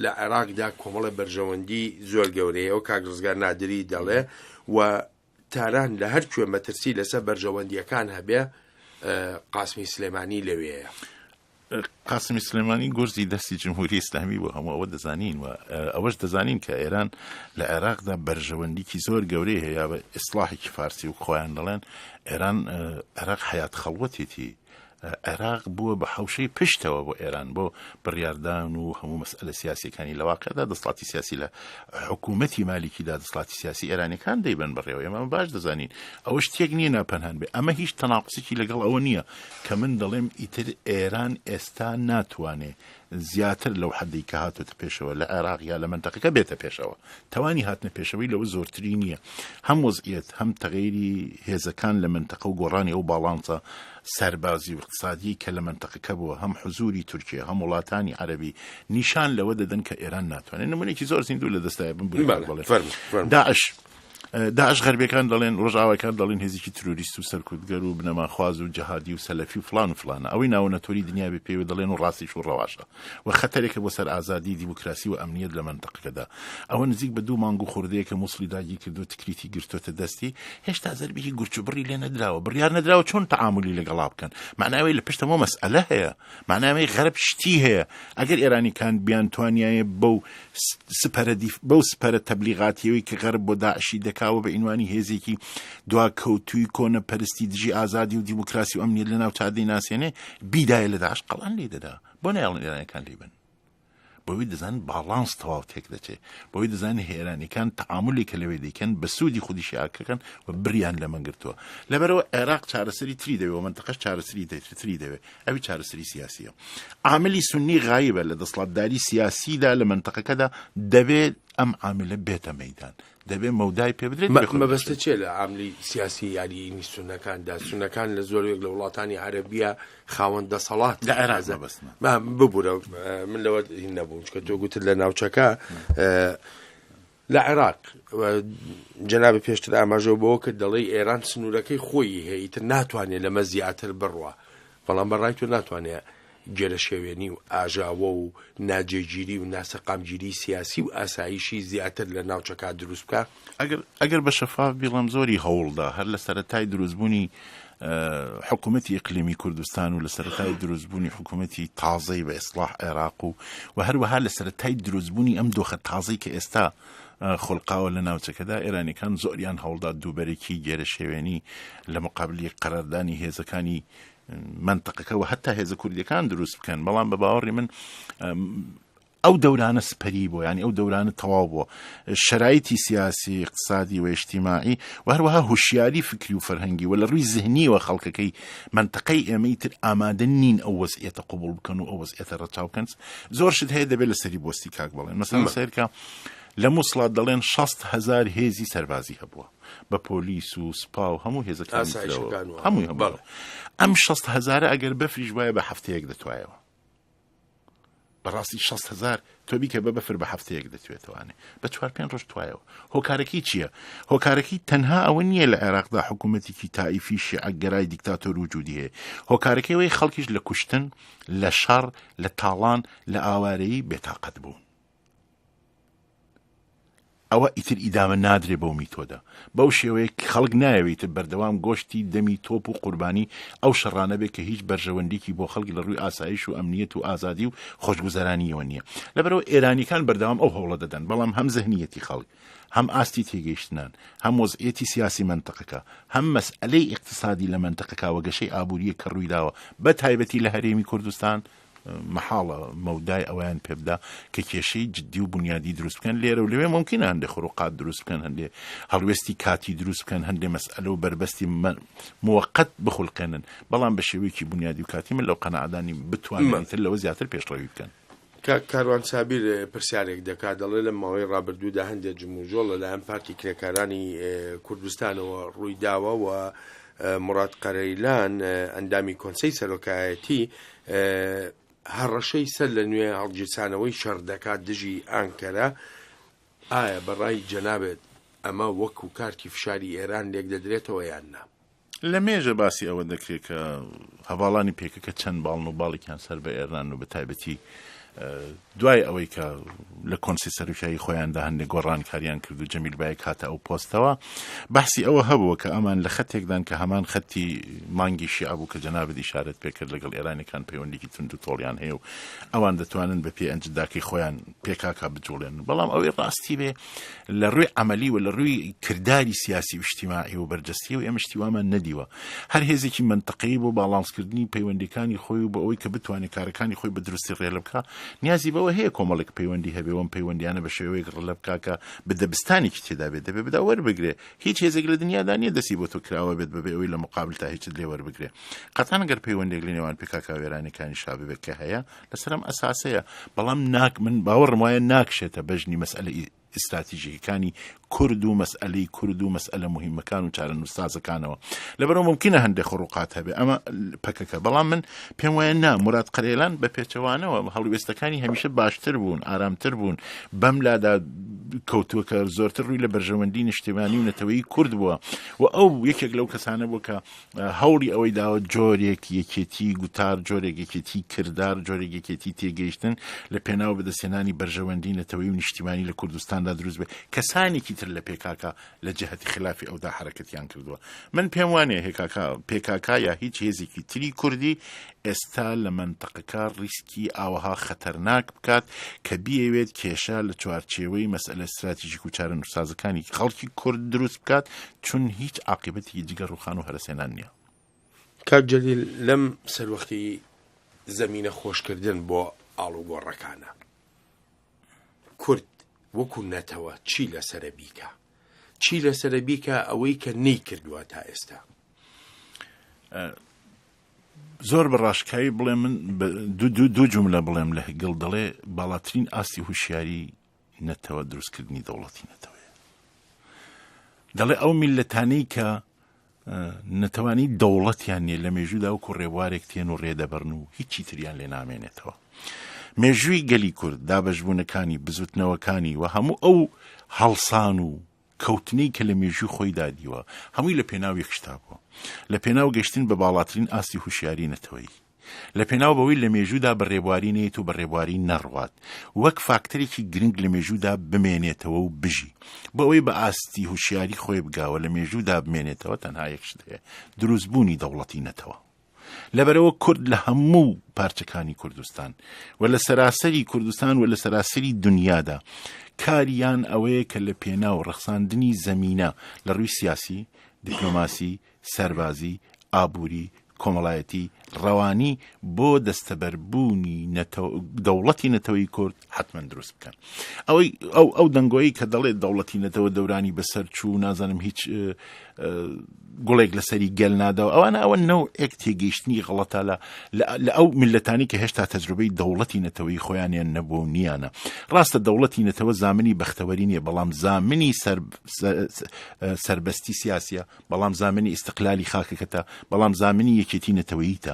لە عێراقدا کۆمەڵە بەرژەوەندی زۆر گەورەیە و کاک ڕزگار نادری دەڵێ و تاران لە هەر کوێ مەترسی لەسەر بەرژەوەندیەکان هەبێ قاسمی سلەیمانی لەوێیە
قاسمی سلەیمانی گۆرزی دەستی جمهوری ئیسلامی بۆ هەموو ئەوە دەزانین و ئەوەش دەزانین کە ئێران لە عێراقدا بەرژەوەندیکی زۆر گەورەی هەیە بە ئیسلاحێکی فارسی و خۆیان دەڵێن ئێران عێراق حیات خەڵوەتێتی عێراق بووە بە حوشەی پشتەوە بۆ ئێران بۆ بڕیاردان و هەموو مەسئلە سیاسیەکانی لە واقعدا دەسڵاتی سیاسی لە حکوومەتی مالیکیدا دەسڵاتی سیاسی ئێرانیەکان دەیبن بڕێەوە ئێمە باش دەزانین ئەوە شتێک نییە ناپەنهان بێ ئەمە هیچ تەناقوسێکی لەگەڵ ئەوە نییە کە من دەڵێم ئیتر ئێران ئێستا ناتوانێت زیاتر لەو حەدی کە هاتوتە پێشەوە لە عێراق یا لە منتەقەکە بێتە پێشەوە تەوانی هاتنە پێشەوەی لەوە زۆرتری نییە هەم وەزعیەت هەم تەغیری هێزەکان لە منتەقە و گۆڕانی ئەو باڵانسە سەربازی و اقتصادی کە لە منتەقەکە بووە هەم حزوری تورکیا هەم وڵاتانی عەرەبی نیشان لەوە دەدەن کە ئێران ناتوانێت نمونێکی زۆر زیندوو لە دەستای بن داعش غەربیەکان دەڵێن ڕۆژئاوایەکان دەڵێن هێزێکی تروریست و سەرکوتگەر و بنەماخواز و جەهادی و سەلەفی و فلان و فلانە ئەوەی ناونەتۆری دنیا بێ پێوە دەڵێن و ڕاستیش و ڕەواشە و خەتەرێکە بۆ سەر ئازادی دیموکراسی و ئەمنیەت لە منتەقەکەدا ئەوە نزیک بە 2 مانگ و خوردەیە کە مووسڵی داگیر کردو تکریتی گرتوتە دەستی هێشتا زەربێکی گورچ و بڕی لێ نەدراوە بڕیار نەدراوە چۆن تەعاملی لەگەڵا بکەن معناوی لە پشتەوە مەسئلە هەیە معناوی غەرب شتی هەیە ئەگەر ئێرانیکان بیان توانیایە بەو سپەرە تەبلیغاتیەوەی کە غەرب بۆ داعشی دەکاوە بە ئینوانی هێزێکی دواکەوتووی کۆنە پەرستی دژی ئازادی و دیموکراسی و ئەمنیەت لە ناو چادەی ناسێنێ بیدایە لە داعش قەڵان لێ دەدا بۆ نایڵن ئێرانیەکان لێ بن بۆی دەزانن باڵانس تەواو تێک دەچێت بۆی دەزانن هێرانیەکان تەعاملی کە لەوێ دەیکەن بە سوودی خودیشی ئاکەکەن و بریان لە مەنگرتووە لەبەرەوە عێراق چارەسەری تری دەوێت و منتەقەش چارەسەری تری دەوێت ئەوی چارەسەری سیاسیە عاملی سونی غایبە لە دەسەڵاتداری سیاسیدا لە منتەقەکەدا دەبێت ئەم عاملە بێتە مەیدان دەبێت مەودای پێ بدرێت
مەبەستە چێ لە عاملی سیاسی یاریینی سونەکاندا سونەکان لە زۆرێک لە وڵاتانی عەرەبیە خاوەن دەسەڵات
لە عێراق بەستن
ببوورە من لەوە هین نەبووم چکە تۆ گوتت لە ناوچەکە لە عێراق جەنابە پێشتر ئاماژەوە بەوە کرد دەڵێ ئێران سنوورەکەی خۆی هەیە ئیتر ناتوانێت لەمە زیاتر بڕوە بەڵام بەڕای تۆ ناتوانێت گێرە شێوێنی و ئاژاوە و ناجێگیری و ناسەقامگیری سیاسی و ئاسایشی زیاتر لە ناوچەکە دروست بکە
ئەگەر بە شەفاف بیڵم زۆری هەوڵدا هەر لە سەرەتای دروستبوونی حکوومەتی ئیقلیمی کوردستان و لە سەرەتای دروستبوونی حکوومەتی تازەی بە ئیسلاح عێراق و هەروەها لە سەرەتای دروستبوونی ئەم دۆخە تازەی کە ئێستا خڵقاوە لە ناوچەکەدا ئێرانیەکان زۆریان هەوڵدا دووبەرێکی گێرە شێوێنی لە مقابلی قەراردانی هێزەکانی منتەقەکە و هەتا هێزە کوردیەکان دروست بکەن بەڵام بە باوەڕی من ئەو دەورانە سپەری بۆ ینی ئەو دەورانە تەواو بۆ شەرایطی سیاسی اقتصادی و اجتیماعی و هەروەها هوشیاری فکری و فەرهەنگی و لە ڕووی زهنیوە خەڵکەکەی منتەقەی ئێمەی تر ئامادە نین ئەو وەزعیەتە قبول بکەن و ئەو وەزعیەتە ڕەچاو بکەن زۆر شت هەیە دەبێت لەسەری بۆستی کاک بڵێن مەسەڵەن سەیرکە لە مووسڵات دەڵێن 60,000 هێزی سەربازی هەبووە بە پۆلیس و سپا و هەموو هێزەکان هەمووی هەبوو ئەم 60,000 ئەگەر بەفریش وایە بە هەفتەیەک دەتوایەوە بەڕاستی 60,000 تۆ بیکە بە بەفر بە هەفتەیەک دەتوێتوانێ بە 4-5 ڕۆژ توایەوە هۆکارەکەی چییە؟ هۆکارەکەی تەنها ئەوە نییە لە عێراقدا حکوومەتێکی تائیفی شیعەگەرای دیکتاتۆر وجودی هەیە هۆکارەکەی وەی خەڵکیش لە کوشتن لە شەڕ لە تاڵان لە ئاوارەیی بێتاقەت بوون ئەوە ئیتر ئیدامە نادرێ بەو میتۆدا بەو شێوەیە خەڵک نایەوێتتر بەردەوام گۆشتی دەمی تۆپ و قوربانی ئەو شەڕانە بێت کە هیچ بەرژەوەندێکی بۆ خەڵکی لە ڕووی ئاسایش و ئەمنیەت و ئازادی و خۆشگوزەرانیەوە نییە لەبەرەوە ئێرانیەکان بەردەوام ئەو هەوڵە دەدەن بەڵام هەم زەهنیەتی خەڵک هەم ئاستی تێگەیشتنان هەم وەزعیەتی سیاسی منتەقەکە هەم مەسئلەی اقتصادی لە منتەقەکە وەگەشەی ئابووریە کە ڕوویداوە بە تایبەتی لە هەرێمی کوردستان مەحاڵە مەودای ئەویان پێبدا کە کێشەی جددی و بنیادی دروست بکەن لێرە و لەوێ ممکنە هەندێک خڕوقات دروست بکەن هەندێک هەڵوێستی کاتی دروست بکەن هەندێک مەسئلە و بربەستی موقت بخولقێنن بەڵام بە شێوەیەکی بنیادی و کاتی من لەو قەنەعەدانی بتوانن تر لەوە زیاتر پێشڕەوی بکەن.
کاروان سابیر پرسیارێک دەکات دەڵێ لە ماوەی ڕابردوودا هەندێک جموجۆڵ لەلایەن پارتی کرێکارانی کوردستانەوە ڕووی داوە و مراد قەرەیلان ئەندامی کۆنسەی سەرۆکایەتی هەڕەشەی سەر لە نوێ هەڵگیرسانەوەی شەڕ دەکات دژی ئانکەرە. ئایا بەڕای جەنابێت ئەمە وەکو کارتی فشاری ئێران لێک دەدرێتەوە یان نا؟
لە مێژە باسی ئەوە دەکرێت کە هەواڵانی پێکەکە چەند باڵن و باڵێکیان سەر بە ئێران و بە تایبەتی دوای ئەوەی کە لە کۆنسی سەرۆکایی خۆیاندا هەندێک گۆڕانکاریان کرد و جەمیل بایەک هاتە ئەو پۆستەوە باسی ئەوە هەبووە کە ئەمان لە خەتێکدان کە هەمان خەتی مانگی شیعە بوو کە جەنابەت ئیشارەت پێکرد لەگەڵ ئێرانیەکان پەیوەندێکی تونند و تۆڵیان هەیە و ئەوان دەتوانن بە پێ ئەنجداکەی خۆیان پێکاکا بجوڵێن بەڵام ئەوەی ڕاستی بێ لە ڕووی عەمەلی و لە ڕووی کردداری سیاسی و اجتیماعی و بەرجەستی و ئێمە شتیوامان نەدیوە هەر هێزێکی منتەقەی بۆ باڵانسکردنی پەیوەندیەکانی خۆی و بە ئەوەی کە بتوانێت کارەکانی خۆی بە دروستی ڕێلە بکە نیازی بەوە هەیە کۆمەڵێک پەیوەندی هەبێ وەم پەیوەندیانە بە شێوەیەک ڕێلە بکاکە بە دەبستانێکی تێدا بێت دەبێ بدا وەربگرێ هیچ هێزێک لە دنیادا نیە دەستی بۆ تۆ کراوە بێت بەبێ ئەوەی لە مقابل تا هیچت لێ وەربگرێ قەتان ئەگەر پەیوەندێک لە نێوان پێکاکا وێرانەکانی شابێت کە هەیە لەسەرم ئەساسەیە بەڵام من باوەڕم وایە ناکشێتە بەژنی مەسئلەی استراتیژیەکانی کورد و مەسئلەی کورد و مەسئلە مهمەکان و چارە نووسازەکانەوە لەبەرەوە ممکنە هەندێک خڕوقات هەبێ ئەمە پەکەکە بەڵام من پێم وایە نا مراد قەرەیلان بە پێچەوانەوە هەڵوێستەکانی هەمیشە باشتر بوون ئارامتر بوون بەم لادا کەوتووە کە زۆرتر ڕووی لە بەرژەوەندی نیشتیمانی و نەتەوەی کورد بووە و ئەو یەکێک لەو کەسانە بوو کە هەوڵی ئەوەی داوە جۆرێک یەکێتی گوتار جۆرێک یەکێتی کردار جۆرێک یەکێتی تێگەیشتن لە پێناو بەدەستێنانی بەرژەوەندی نەتەوەی و نیشتیمانی لە کوردستاندا دروست بێ کەسانێکی تر لە پێکاکە لە جەهەتی خلافی ئەودا حرەکەتیان کردووە من پێم وانێ پێکاکا یا هیچ هێزێکی تری کوردی ئێستا لە منتەقەکە ڕیسکی ئاوەها خەتەرناک بکات کە بیەوێت کێشە لە چوارچێوەی مەسئلە استراتیژیک و چارە نووسازەکانی خەڵکی کورد دروست بکات چون هیچ عاقبەتی جگە ڕوخان و هەرسێنان نییە.
کاک جەلیل لەم سەروەختی زەمینە خۆشکردن بۆ ئاڵوگۆڕەکانە کورد وەکو نەتەوە چی لەسرە بیکە چی لەسرە بیکە ئەوەی کە نەیکردووە تا ئێستا؟
زۆر بەڕاشکایی بڵێ من دوو جملە بڵێم لە گڵ دەڵێ باڵاترین ئاستی هوشیاری نەتەوە دروستکردنی دەوڵەتی نەتەوەیە دەڵێ ئەو میلەتانەی کە نەتەوانی دەوڵەتیان نیە لە مێژوودا وەکو ڕێبوارێک تێن و ڕێدەبەرن و هیچی تریان لێ نامێنێتەوە مێژووی گەلی کورد دابەشبوونەکانی بزوتنەوەکانی و هەموو ئەو هەڵسان و کەوتنەی کە لە مێژووی خۆی دادیوە هەمووی لە پێناو یەکشتا بووە لە پێناو گەشتن بە باڵاترین ئاستی هوشیاری نەتەوەی لە پێناو بەوەی لە مێژوودا بەڕێبواری نێت و بەڕێبواری نەڕوات وەک فاکتەرێکی گرنگ لە مێژوودا بمێنێتەوە و بژی بە ئەوەی بە ئاستی هوشیاری خۆی بگاوە لە مێژوودا بمێنێتەوە تەنها یەکشت هەیە دروستبوونی دەوڵەتی نەتەوە لەبەرەوە کورد لە هەموو پارچەکانی کوردستان و لە سەراسەری کوردستان و لە سەراسەری دنیادا کاریان ئەوەیە کە لە پێناو ڕەخساندنی زەمینە لە ڕووی سیاسی دیپلۆماسی سەربازی ئابووری کۆمەڵایەتی ڕەوانی بۆ دەستەبەربوونی دەوڵەتی نەتەوەی کورد حتمما دروست بکەن ئەو دەنگۆیی کە دەڵێت دەوڵەتی نەتەوە دەورانی بەسەر چوو نازانم هیچ گوڵێک لەسەری گەل ناداوە ئەوە نەوعێک تێگەیشتنی غەڵەتە لە ئەو میلەتانی کە هێشتا تەجروبەی دەوڵەتی نەتەوەی خۆیانیان نەبوو نیانە ڕاستە دەوڵەتی نەتەوە زامنی بەختەوەری نییە بەڵام زامنی سربەستی سیاسیە بەڵام زامنی ئیستقلالی خاکەکەتە بەڵام زامنی یەکێتی نەتەوەییتە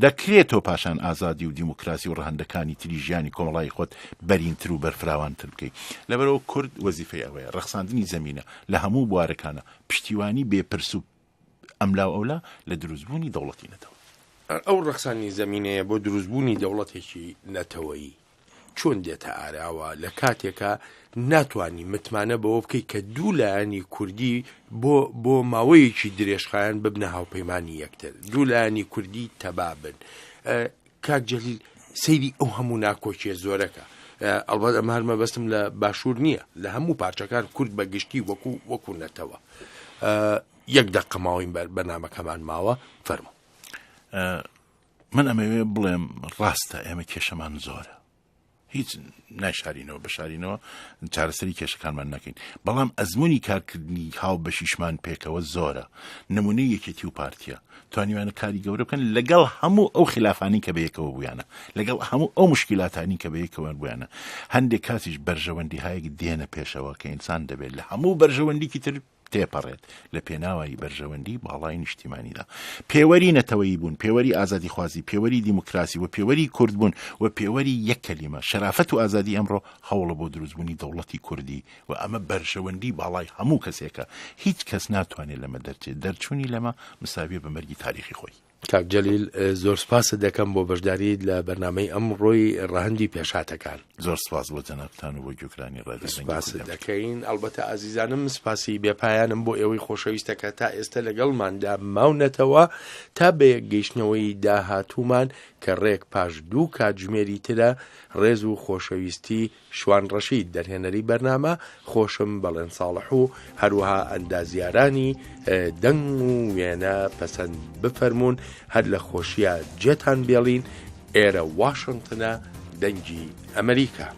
دەکرێتەوە پاشان ئازادی و دیموکراسی و ڕەهەندەکانی تری ژیانی کۆمەڵای خۆت بەرینتر و بەرفراوانتر بکەیت لەبەرەوە کورد وەزیفەی ئەوەیە ڕەخساندنی زەمینە لە هەموو بوارەکانە پشتیوانی بێپرس و ئەملا ئەولا لە دروستبوونی دەوڵەتی نەتەوە
ئەو ڕەخسانی زەمینەیە بۆ دروستبوونی دەوڵەتێکی نەتەوەیی چۆن دێتە ئاراوە لە کاتێکە ناتوانانی متمانە بەوە بکەیت کە دوو لایەنی کوردی بۆ ماوەیەکی درێژخایەن ببنە هاوپەیمانی یەکتر دوو لایەنی کوردی تەبابن کاک جەلیل سەیری ئەو هەموو ناکۆچیە زۆرەکە ئەڵبەت ئەمە هەرمە بەستم لە باشوور نییە لە هەموو پارچەکان کورد بەگشتی وەکو نەتەوە یەک دەقە ماوەی بەرنامەکەمان ماوە فەرموو
من ئەمەوێ بڵێم ڕاستە ئێمە کێشەمان زۆرە، هیچ ناشارینەوە بەشارینەوە چارەسەری کێشەکانمان نەکەین، بەڵام ئەزمموی کارکردنی هاو بەشیشمان پێکەوە زۆرە. نمونەی یەکێتی و پارتیە توانیوانە کاری گەورە بکەن لەگەڵ هەموو ئەو خلافانی کە بەیەکەوە بوویانە، لەگەڵ هەموو ئەو مشکلاتانی کە بەیەکەوە بوویانە. هەندێک کاتیش بەرژەوەندی هایەک دێنە پێشەوە کە ئینسان دەبێت لە هەموو بەرژەوەندیکی تر تێپەڕێت لە پێناوایی بەرژەوەندی باڵای نیشتیمانیدا. پێوەری نەتەوەیی بوون، پێوەری ئازادی خوازی، پێوەری دیموکراسی و پێوەری کورد بوون و پێوەری یەک کەلیمە شەرافەت و ئازادی ئەمڕۆ هەوڵە بۆ دروستبوونی دەوڵەتی کوردی و ئەمە بەرژەوەندی باڵای هەموو کەسێکە. هیچ کەس ناتوانێت لەمە دەرچێت، دەرچوونی لەمە مساویە بە مەرگی تاریخی خۆی.
کاک جەلیل زۆر سپاست دەکەم بۆ بەشداریت لە بەرنامەی ئەمڕۆی ڕەهەندی پێشاتەکان.
زۆر سپاس بۆ جەنابتان و بۆ گوێگرانی ڕێدەنگی
سپاس دەکەین. ئەلبەتە ئازیزانم سپاسی بێپایانم بۆ ئێوەی خۆشەویستەکە تا ئێستا لەگەڵماندا ماونەتەوە تا بە یەکگەیشتنەوەی داهاتوومان کە ڕێک پاش 2 کاتژمێری ترە. ڕێز و خۆشەویستی شوان ڕەشید دەرهێنەری بەرنامە، خۆشم بەڵێن ساڵح و هەروەها ئەندازیارانی دەنگ و وێنە پەسەند بفەرمونون. هەر لە خۆشیە جێتان بێڵین. ئێرە واشنگتنە دەنگی ئەمریکا.